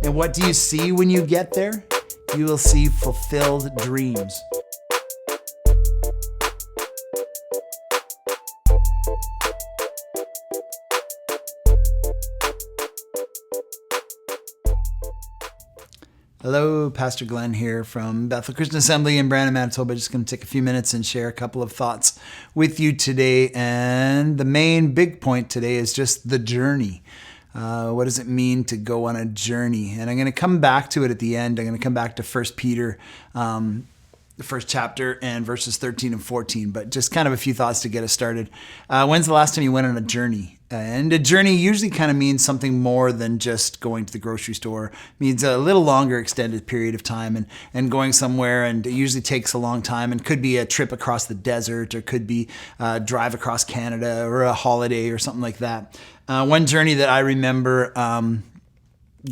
And what do you see when you get there? You will see fulfilled dreams. Hello, Pastor Glenn here from Bethel Christian Assembly in Brandon, Manitoba. Just going to take a few minutes and share a couple of thoughts with you today. And the main big point today is just the journey. What does it mean to go on a journey? And I'm going to come back to it at the end. I'm going to come back to 1 Peter, the first chapter, and verses 13 and 14. But just kind of a few thoughts to get us started. When's the last time you went on a journey? And a journey usually kind of means something more than just going to the grocery store. It means a little longer extended period of time and going somewhere, and it usually takes a long time and could be a trip across the desert, or could be a drive across Canada, or a holiday or something like that. One journey that I remember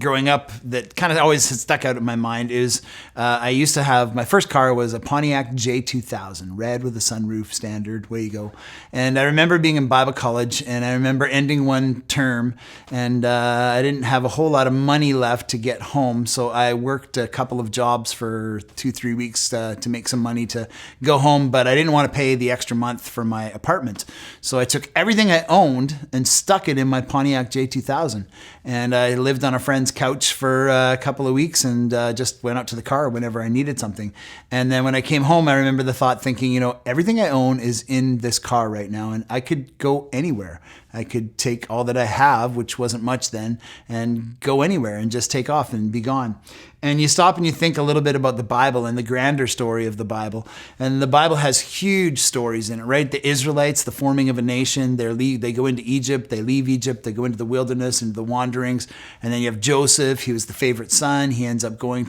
growing up that kind of always stuck out in my mind is I used to have, my first car was a Pontiac J2000, red with a sunroof, standard, way you go. And I remember being in Bible college, and I remember ending one term, and I didn't have a whole lot of money left to get home, so I worked a couple of jobs for 2-3 weeks to make some money to go home, but I didn't want to pay the extra month for my apartment. So I took everything I owned and stuck it in my Pontiac J2000, and I lived on a friend's couch for a couple of weeks and just went out to the car whenever I needed something. And then when I came home, I remember the thought thinking, everything I own is in this car right now, and I could go anywhere. I could take all that I have, which wasn't much then, and go anywhere and just take off and be gone. And you stop and you think a little bit about the Bible and the grander story of the Bible. And the Bible has huge stories in it, right? The Israelites, the forming of a nation, they go into Egypt, they leave Egypt, they go into the wilderness, into the wanderings. And then you have Joseph, he was the favorite son. He ends up going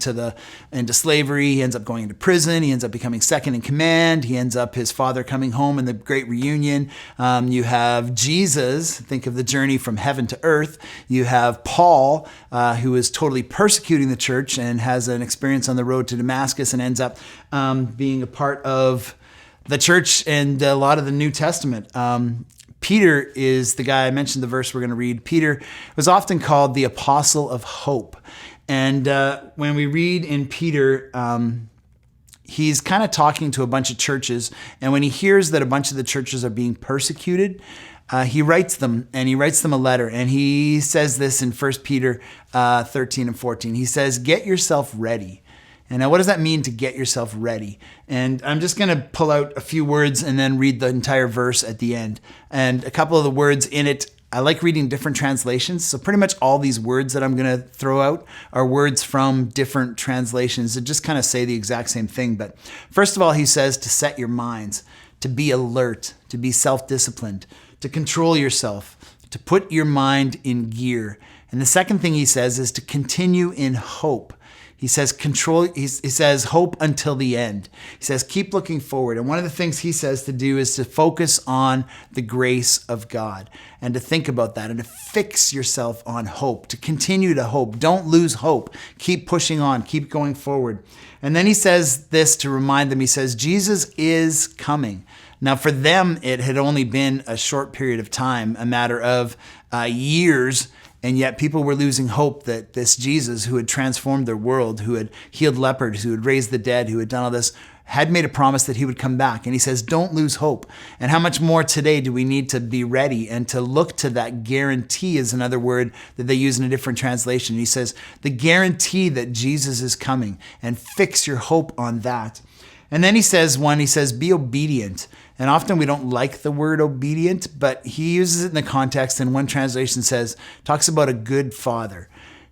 into slavery. He ends up going into prison. He ends up becoming second in command. He ends up his father coming home in the great reunion. You have Jesus, think of the journey from heaven to earth. You have Paul, who is totally persecuting the church and has an experience on the road to Damascus and ends up being a part of the church and a lot of the New Testament. Peter is the guy, I mentioned the verse we're going to read. Peter was often called the apostle of hope. And when we read in Peter, he's kind of talking to a bunch of churches. And when he hears that a bunch of the churches are being persecuted, he writes them a letter, and he says this in 1 Peter 13 and 14. He says, get yourself ready. And now what does that mean to get yourself ready? And I'm just going to pull out a few words and then read the entire verse at the end. And a couple of the words in it, I like reading different translations. So pretty much all these words that I'm going to throw out are words from different translations that just kind of say the exact same thing. But first of all, he says to set your minds, to be alert, to be self-disciplined, to control yourself, to put your mind in gear. And the second thing he says is to continue in hope. He says he says hope until the end. He says keep looking forward. And one of the things he says to do is to focus on the grace of God and to think about that and to fix yourself on hope, to continue to hope. Don't lose hope. Keep pushing on, keep going forward. And then he says this to remind them. He says, Jesus is coming. Now, for them, it had only been a short period of time, a matter of years, and yet people were losing hope that this Jesus who had transformed their world, who had healed lepers, who had raised the dead, who had done all this, had made a promise that he would come back. And he says, don't lose hope. And how much more today do we need to be ready and to look to that guarantee is another word that they use in a different translation. He says, the guarantee that Jesus is coming, and fix your hope on that. And then he says, be obedient. And often we don't like the word obedient, but he uses it in the context, and one translation talks about a good father.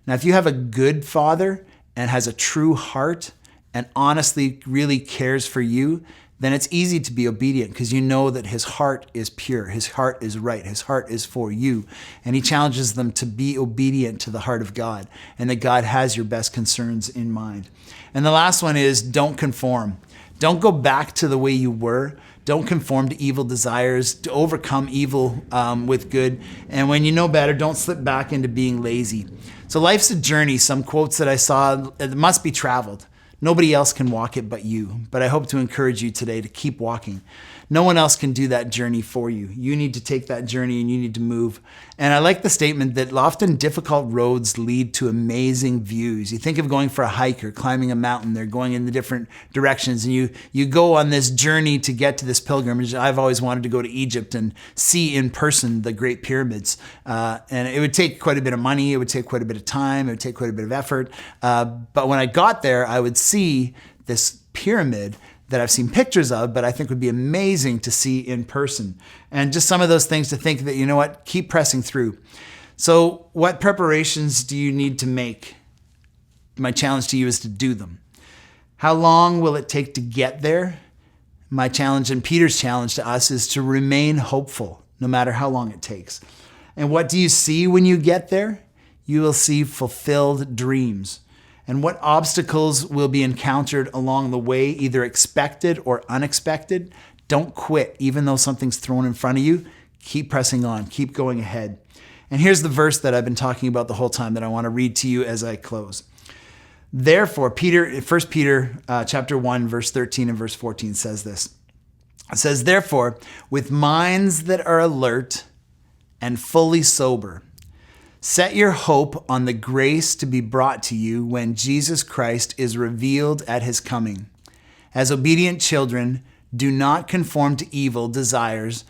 Now, if you have a good father and has a true heart and honestly really cares for you, then it's easy to be obedient because you know that his heart is pure, his heart is right, his heart is for you. And he challenges them to be obedient to the heart of God and that God has your best concerns in mind. And the last one is don't conform. Don't go back to the way you were. Don't conform to evil desires, to overcome evil with good. And when you know better, don't slip back into being lazy. So life's a journey. Some quotes that I saw, it must be traveled. Nobody else can walk it but you. But I hope to encourage you today to keep walking. No one else can do that journey for you. You need to take that journey and you need to move. And I like the statement that often difficult roads lead to amazing views. You think of going for a hike or climbing a mountain. They're going in the different directions, and you go on this journey to get to this pilgrimage. I've always wanted to go to Egypt and see in person the Great Pyramids. And it would take quite a bit of money. It would take quite a bit of time. It would take quite a bit of effort. But when I got there, I would see this pyramid that I've seen pictures of, but I think would be amazing to see in person. And just some of those things to think that, you know what, keep pressing through. So what preparations do you need to make? My challenge to you is to do them. How long will it take to get there? My challenge and Peter's challenge to us is to remain hopeful, no matter how long it takes. And what do you see when you get there? You will see fulfilled dreams. And what obstacles will be encountered along the way, either expected or unexpected? Don't quit, even though something's thrown in front of you. Keep pressing on, keep going ahead. And here's the verse that I've been talking about the whole time that I want to read to you as I close. Therefore, 1 Peter chapter 1, verse 13 and verse 14 says this. It says, therefore, with minds that are alert and fully sober, set your hope on the grace to be brought to you when Jesus Christ is revealed at his coming. As obedient children, do not conform to evil desires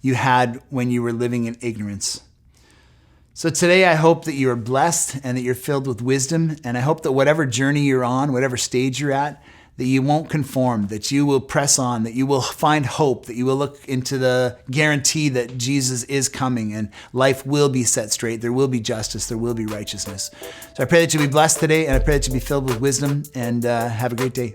you had when you were living in ignorance. So today I hope that you are blessed and that you're filled with wisdom. And I hope that whatever journey you're on, whatever stage you're at, that you won't conform, that you will press on, that you will find hope, that you will look into the guarantee that Jesus is coming and life will be set straight. There will be justice. There will be righteousness. So I pray that you'll be blessed today, and I pray that you'll be filled with wisdom, and have a great day.